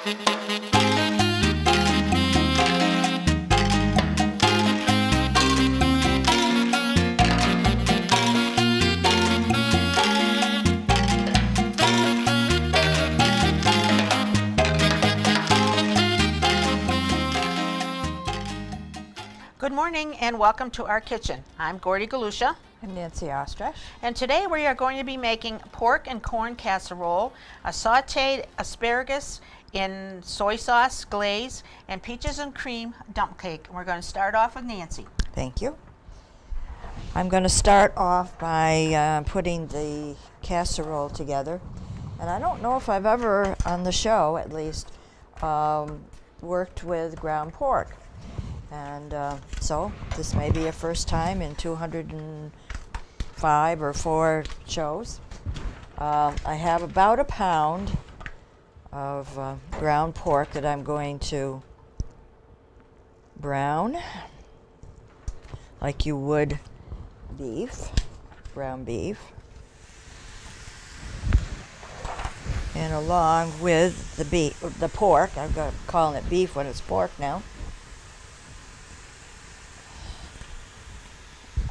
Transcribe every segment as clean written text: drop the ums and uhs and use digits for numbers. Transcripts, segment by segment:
Good morning and welcome to our kitchen. I'm Gordy Galusha. I'm Nancy Ostrich. And today we are going to be making pork and corn casserole, a sauteed asparagus in soy sauce glaze, and peaches and cream dump cake. We're going to start off with Nancy. Thank you. I'm going to start off by putting the casserole together. And I don't know if I've ever, on the show at least, worked with ground pork. And so this may be a first time in 205 or 4 shows. I have about a pound of ground pork that I'm going to brown like you would beef, ground beef. And along with the pork, I'm calling it beef when it's pork now.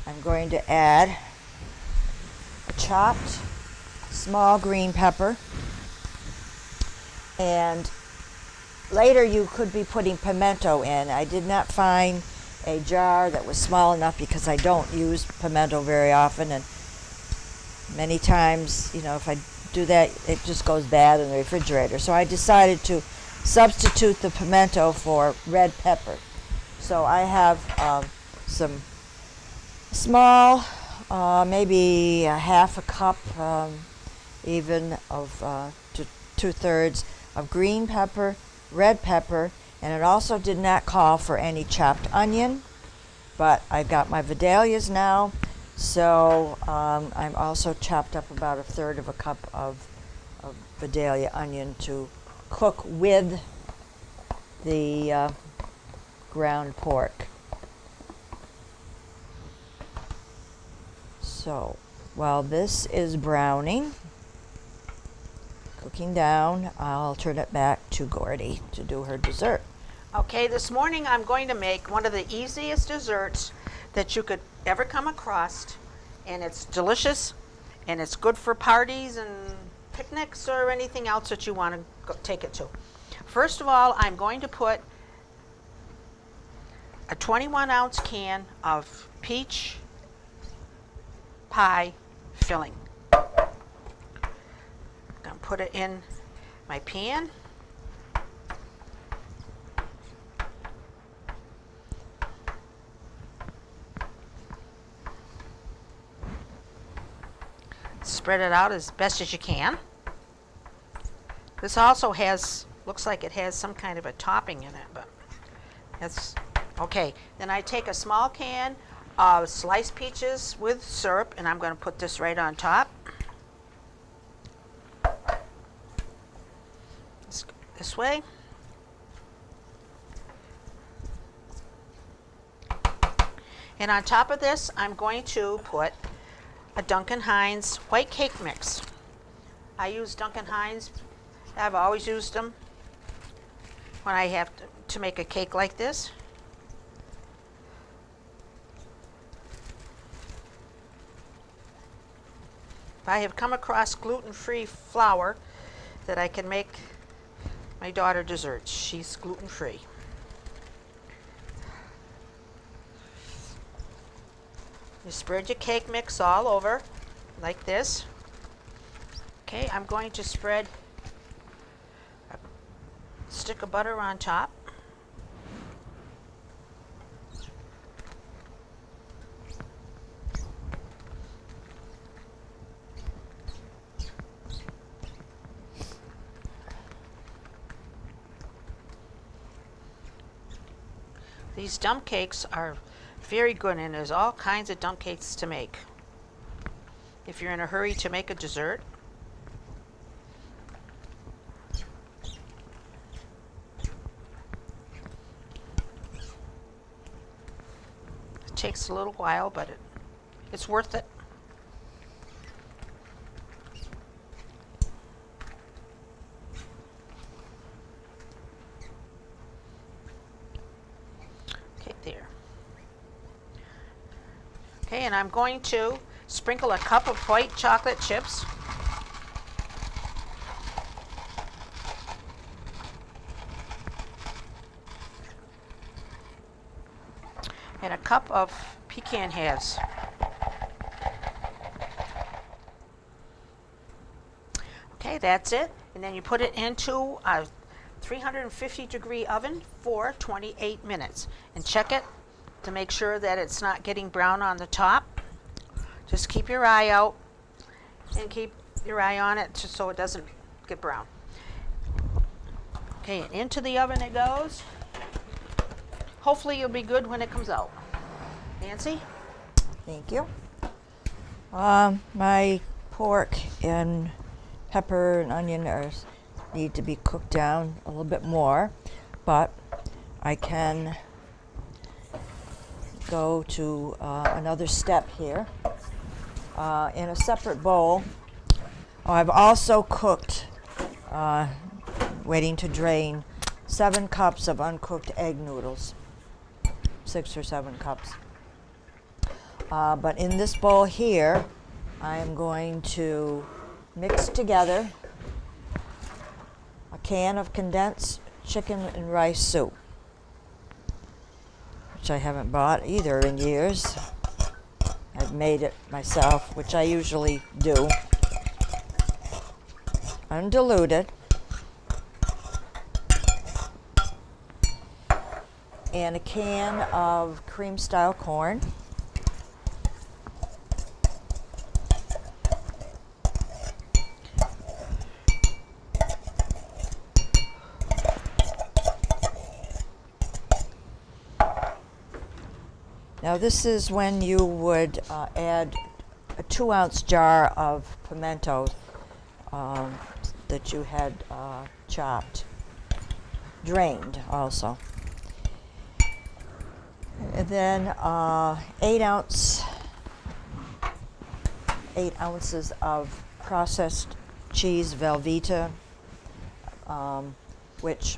I'm going to add a chopped small green pepper, and later you could be putting pimento in. I did not find a jar that was small enough because I don't use pimento very often, and many times, you know, if I do that, it just goes bad in the refrigerator. So I decided to substitute the pimento for red pepper. So I have some small, maybe a half a cup, even of 2/3 of green pepper, red pepper, and it also did not call for any chopped onion, but I've got my Vidalias now, so I'm also chopped up about 1/3 of a cup of Vidalia onion to cook with the ground pork. So while this is browning, cooking down, I'll turn it back to Gordy to do her dessert. Okay, this morning I'm going to make one of the easiest desserts that you could ever come across, and it's delicious, and it's good for parties and picnics or anything else that you want to take it to. First of all, I'm going to put a 21-ounce can of peach pie filling. I'm going to put it in my pan. Spread it out as best as you can. This also looks like it has some kind of a topping in it, but that's okay. Then I take a small can of sliced peaches with syrup, and I'm going to put this right on top. Let's go this way. And on top of this, I'm going to put a Duncan Hines white cake mix. I use Duncan Hines. I've always used them when I have to make a cake like this. I have come across gluten-free flour that I can make my daughter desserts. She's gluten-free. You spread your cake mix all over like this. Okay, I'm going to spread a stick of butter on top. These dump cakes are very good, and there's all kinds of dump cakes to make. If you're in a hurry to make a dessert, it takes a little while, but it's worth it. Okay, and I'm going to sprinkle a cup of white chocolate chips. And a cup of pecan halves. Okay, that's it. And then you put it into a 350-degree oven for 28 minutes. And check it to make sure that it's not getting brown on the top. Just keep your eye out and keep your eye on it just so it doesn't get brown. Okay, and into the oven it goes. Hopefully it'll be good when it comes out. Nancy? Thank you. My pork and pepper and onion need to be cooked down a little bit more, but I can go to another step here. In a separate bowl, I've also cooked, waiting to drain, 7 cups of uncooked egg noodles, 6 or 7 cups. But in this bowl here, I am going to mix together a can of condensed chicken and rice soup, which I haven't bought either in years. I've made it myself, which I usually do. Undiluted. And a can of cream-style corn. Now this is when you would add a 2-ounce jar of pimento that you had chopped, drained also. And then 8 ounces of processed cheese Velveeta, which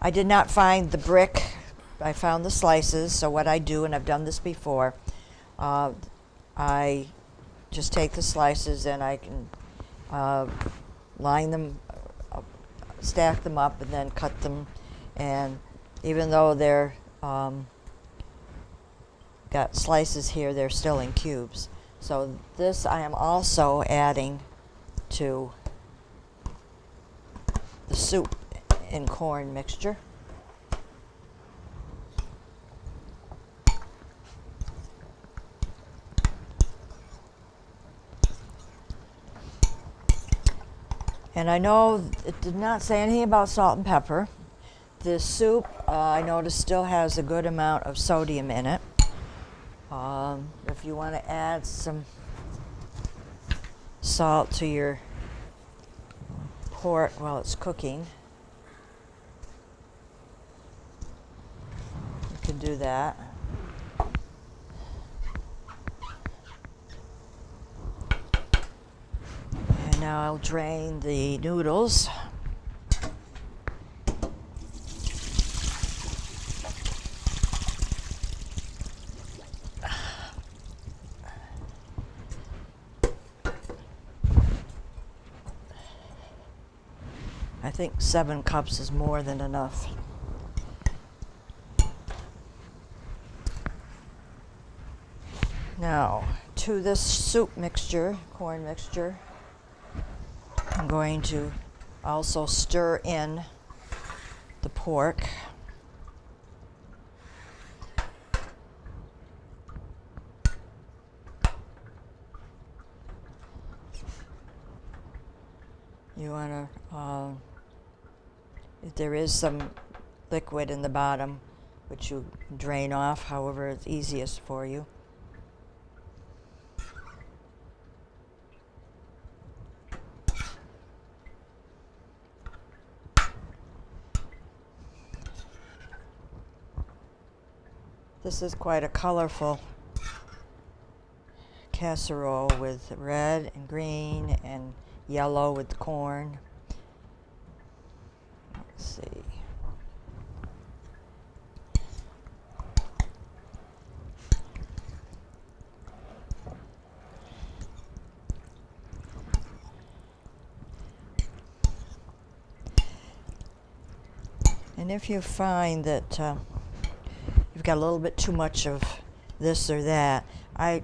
I did not find the brick. I found the slices, so what I do, and I've done this before, I just take the slices and I can line them, stack them up, and then cut them. And even though they're got slices here, they're still in cubes. So this I am also adding to the soup and corn mixture. And I know it did not say anything about salt and pepper. This soup, I noticed, still has a good amount of sodium in it. If you want to add some salt to your pork while it's cooking, you can do that. And now I'll drain the noodles. I think 7 cups is more than enough. Now, to this soup mixture, corn mixture, I'm going to also stir in the pork. You want to, if there is some liquid in the bottom, which you drain off however it's easiest for you. This is quite a colorful casserole with red and green and yellow with corn. Let's see. And if you find that you've got a little bit too much of this or that, I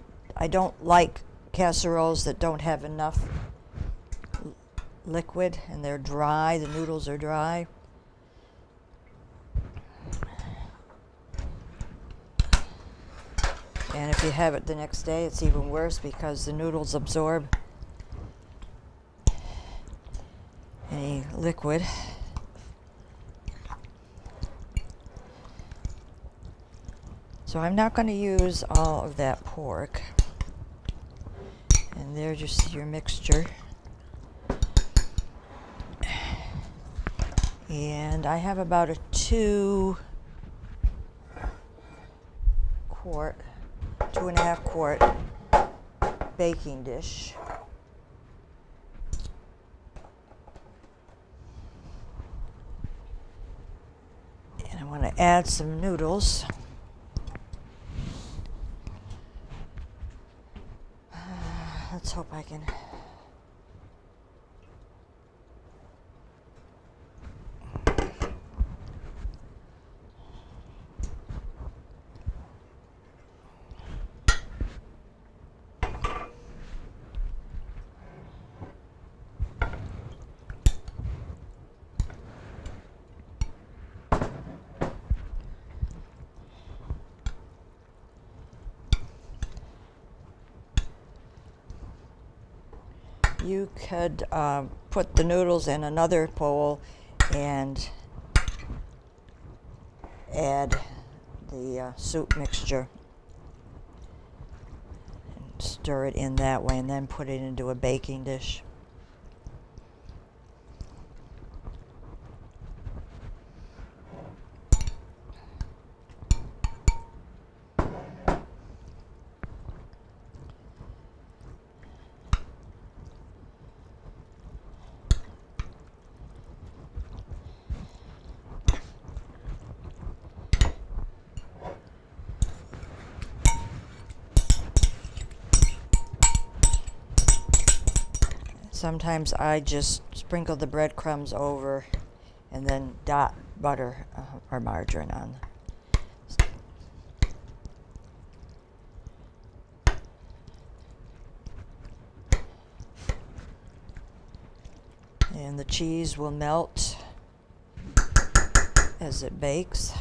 don't like casseroles that don't have enough liquid and they're dry, the noodles are dry. And if you have it the next day, it's even worse because the noodles absorb any liquid. So I'm not going to use all of that pork. And there's your mixture. And I have about a 2.5 quart baking dish. And I want to add some noodles. Let's hope I can. You could put the noodles in another bowl and add the soup mixture and stir it in that way and then put it into a baking dish. Sometimes I just sprinkle the breadcrumbs over and then dot butter or margarine on. And the cheese will melt as it bakes.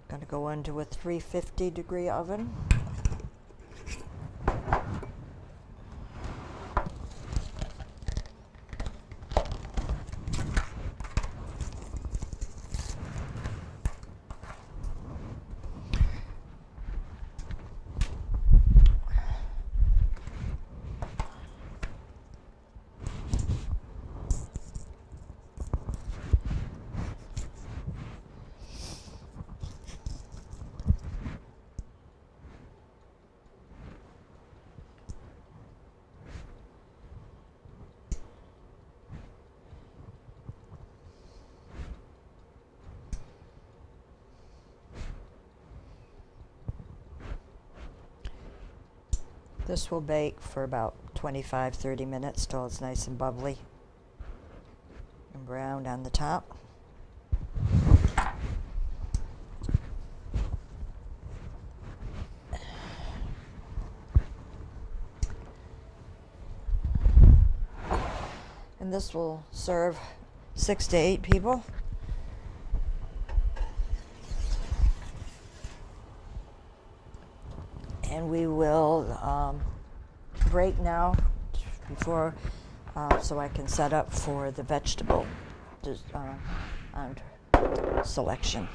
Going to go into a 350-degree oven. This will bake for about 25-30 minutes till it's nice and bubbly and browned on the top. And this will serve 6 to 8 people. And we will break now before so I can set up for the vegetable selection.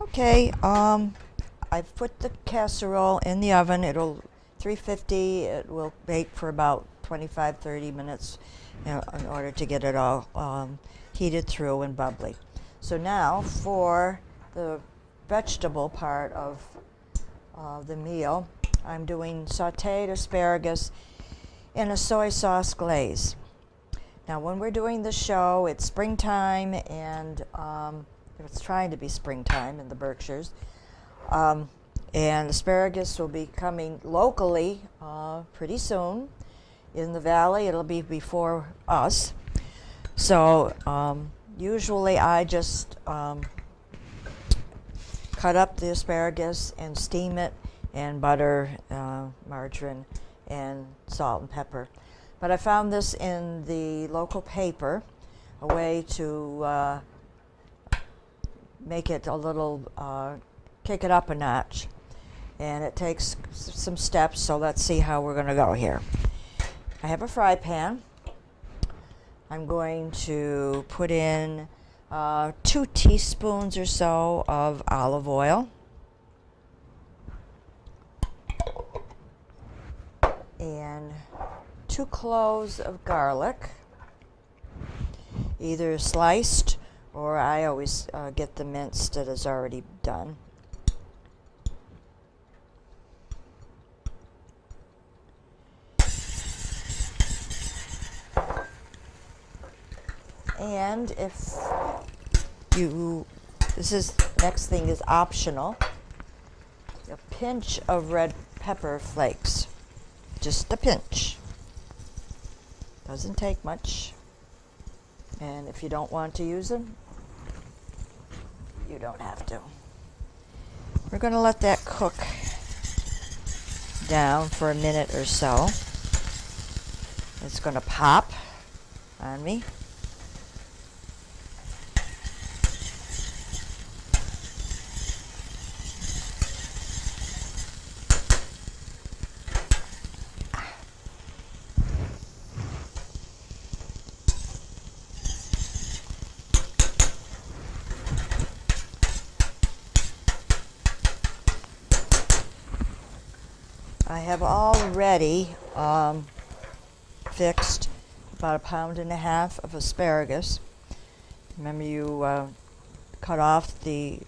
Okay, I've put the casserole in the oven. It'll 350. It will bake for about 25-30 minutes in order to get it all heated through and bubbly. So now for the vegetable part of the meal, I'm doing sautéed asparagus in a soy sauce glaze. Now when we're doing the show, it's springtime and it's trying to be springtime in the Berkshires. And asparagus will be coming locally pretty soon. in the valley. It'll be before us. So usually I just cut up the asparagus and steam it, and butter, margarine, and salt and pepper. But I found this in the local paper, a way to make it a little, kick it up a notch. And it takes some steps, so let's see how we're going to go here. I have a fry pan. I'm going to put in 2 teaspoons or so of olive oil. And 2 cloves of garlic, either sliced or I always get the minced that is already done. And if you, next thing is optional, a pinch of red pepper flakes, just a pinch. Doesn't take much. And if you don't want to use them, you don't have to. We're going to let that cook down for a minute or so. It's going to pop on me. I have already fixed about 1.5 pounds of asparagus. Remember, you cut off the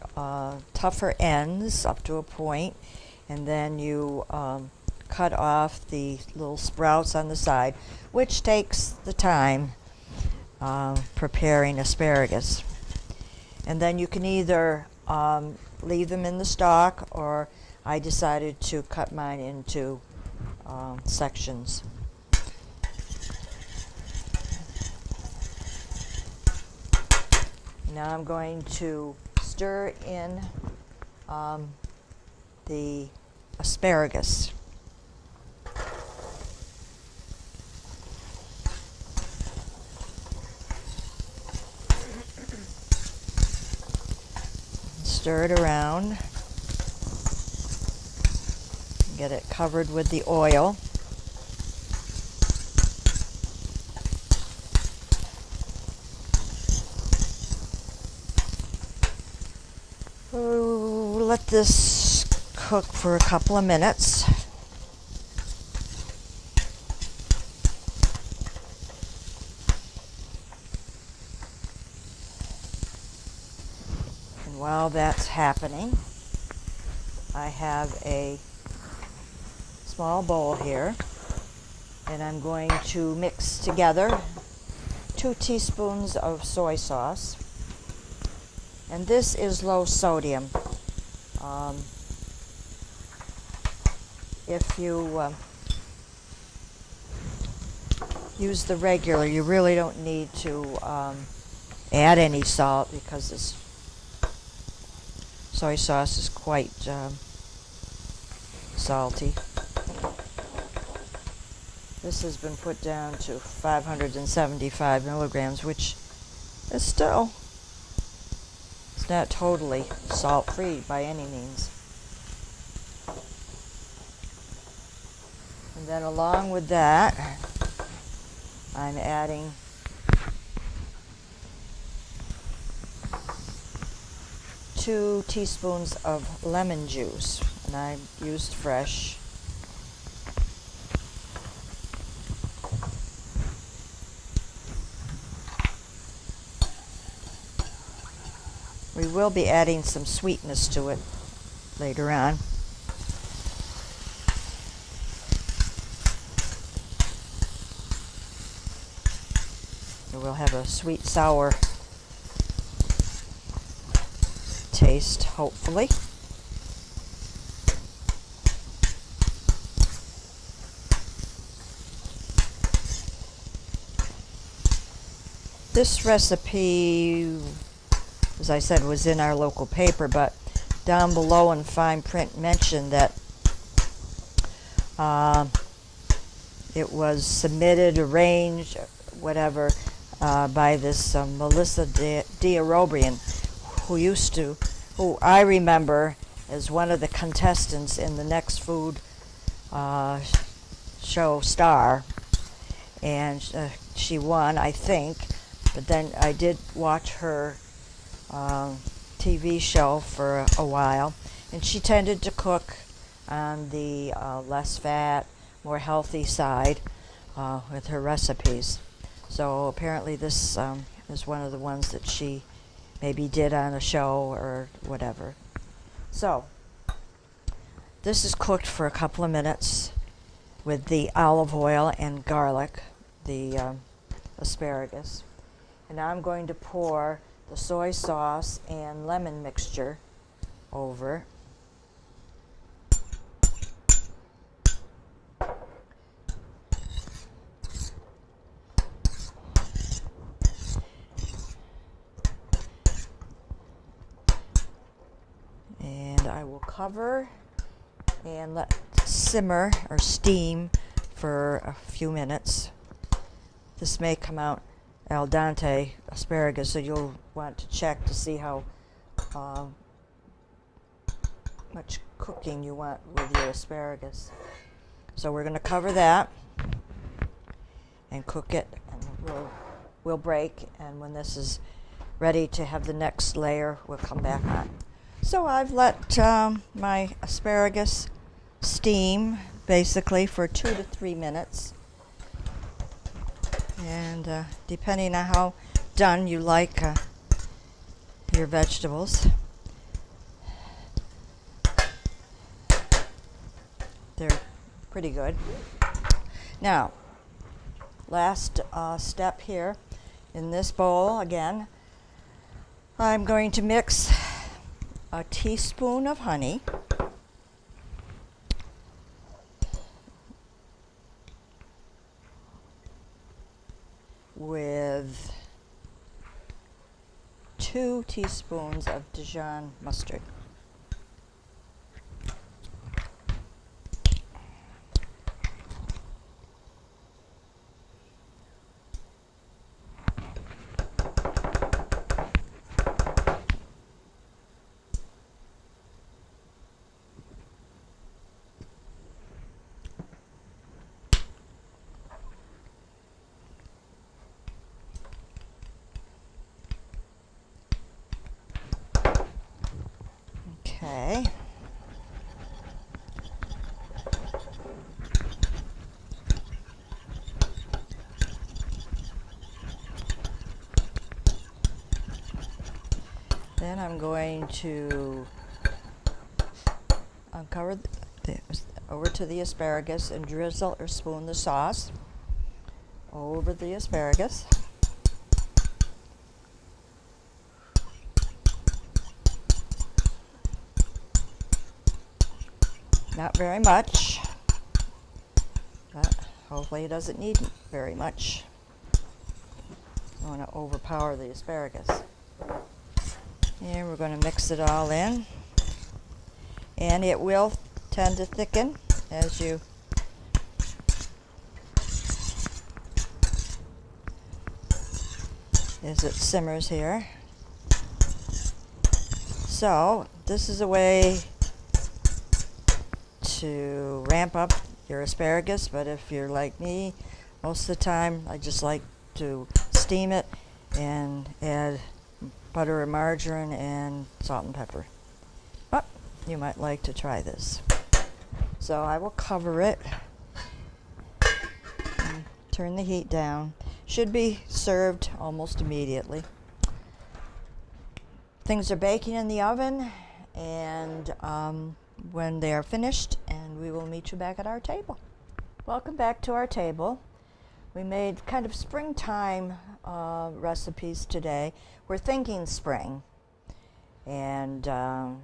tougher ends up to a point, and then you cut off the little sprouts on the side, which takes the time preparing asparagus. And then you can either leave them in the stalk, or I decided to cut mine into sections. Now I'm going to stir in the asparagus. Stir it around. Get it covered with the oil. Let this cook for a couple of minutes. And while that's happening, I have a small bowl here, and I'm going to mix together 2 teaspoons of soy sauce, and this is low sodium. If you use the regular, you really don't need to add any salt, because this soy sauce is quite salty. This has been put down to 575 milligrams, which is still, it's not totally salt-free by any means. And then along with that, I'm adding two teaspoons of lemon juice, and I used fresh. We will be adding some sweetness to it later on. We'll have a sweet sour taste, hopefully. this recipe, as I said, was in our local paper, but down below in fine print mentioned that it was submitted, arranged, whatever, by this Melissa D'Arobrian, who I remember as one of the contestants in the Next Food show Star, and she won, I think. But then I did watch her TV show for a while, and she tended to cook on the less fat, more healthy side with her recipes. So apparently this is one of the ones that she maybe did on a show or whatever. So this is cooked for a couple of minutes with the olive oil and garlic, the asparagus. And now I'm going to pour the soy sauce and lemon mixture over. And I will cover and let simmer or steam for a few minutes. This may come out al dente asparagus, so you'll want to check to see how much cooking you want with your asparagus. So we're going to cover that and cook it, and we'll break, and when this is ready to have the next layer, we'll come back on. So I've let my asparagus steam basically for 2 to 3 minutes. And depending on how done you like your vegetables, they're pretty good. Now, last step here in this bowl again, I'm going to mix a teaspoon of honey with 2 teaspoons of Dijon mustard. Okay. Then I'm going to uncover over to the asparagus and drizzle or spoon the sauce over the asparagus. Not very much, but hopefully it doesn't need very much. I want to overpower the asparagus. And we're going to mix it all in. And it will tend to thicken as it simmers here. So this is a way to ramp up your asparagus, but if you're like me, most of the time I just like to steam it and add butter or margarine and salt and pepper. But you might like to try this. So I will cover it and turn the heat down. Should be served almost immediately. Things are baking in the oven, and when they are finished, and we will meet you back at our table. Welcome back to our table. We made kind of springtime recipes today. We're thinking spring, and I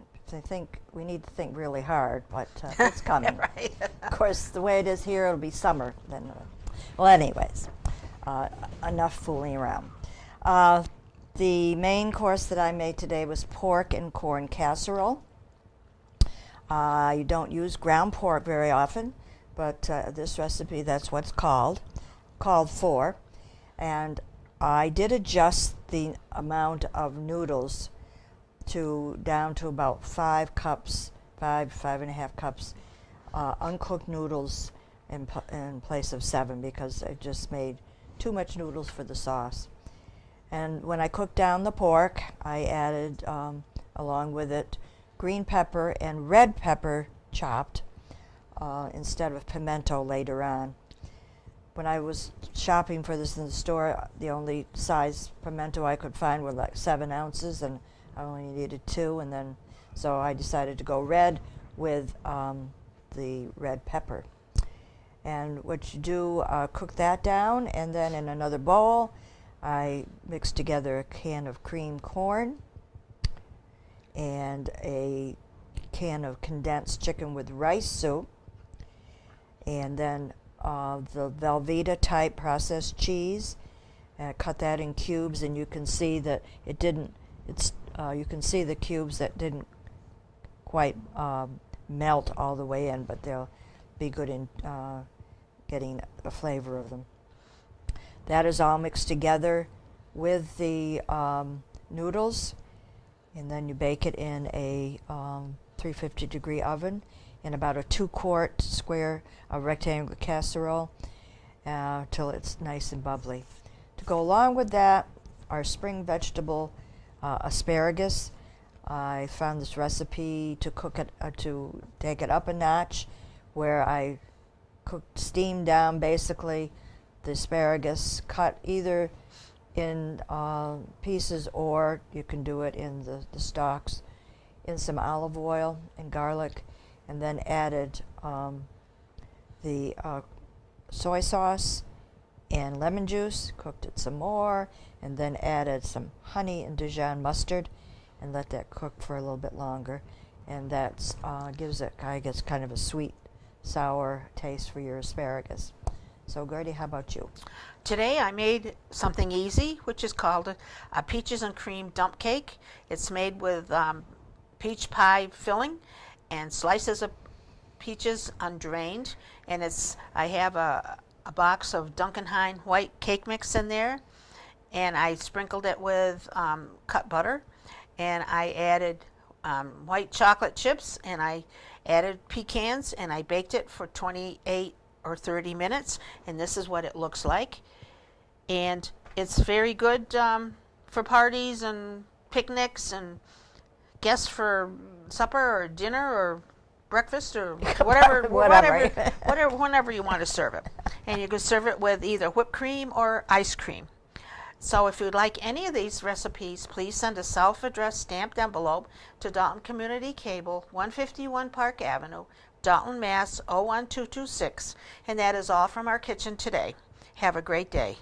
think we need to think really hard, but it's coming. Right. Of course, the way it is here, it'll be summer then. Well, anyways, enough fooling around. The main course that I made today was pork and corn casserole. You don't use ground pork very often, but this recipe, that's what's called for. And I did adjust the amount of noodles down to about 5 cups, 5.5 cups, uncooked noodles in place of 7, because I just made too much noodles for the sauce. And when I cooked down the pork, I added, along with it, green pepper and red pepper chopped instead of pimento later on. When I was shopping for this in the store, the only size pimento I could find were like 7 ounces, and I only needed 2, and then so I decided to go red with the red pepper. And what you do, cook that down, and then in another bowl, I mixed together a can of cream corn and a can of condensed chicken with rice soup, and then the Velveeta type processed cheese. Cut that in cubes, and you can see that it didn't. You can see the cubes that didn't quite melt all the way in, but they'll be good in getting the flavor of them. That is all mixed together with the noodles, and then you bake it in a 350-degree oven in about a 2-quart square rectangular casserole till it's nice and bubbly. To go along with that, our spring vegetable asparagus. I found this recipe to cook it, to take it up a notch, where I steamed down basically the asparagus, cut either in pieces, or you can do it in the stalks, in some olive oil and garlic, and then added the soy sauce and lemon juice, cooked it some more, and then added some honey and Dijon mustard, and let that cook for a little bit longer. And that gives it, I guess, kind of a sweet, sour taste for your asparagus. So Gertie, how about you? Today I made something easy, which is called a peaches and cream dump cake. It's made with peach pie filling and slices of peaches undrained, and I have a box of Duncan Hine white cake mix in there, and I sprinkled it with cut butter, and I added white chocolate chips, and I added pecans, and I baked it for 28 or 30 minutes, and this is what it looks like. And it's very good for parties and picnics and guests for supper or dinner or breakfast or whatever, whenever you want to serve it. And you can serve it with either whipped cream or ice cream. So if you'd like any of these recipes, please send a self-addressed stamped envelope to Dalton Community Cable, 151 Park Avenue, Dalton, Mass. 01226. And that is all from our kitchen today. Have a great day.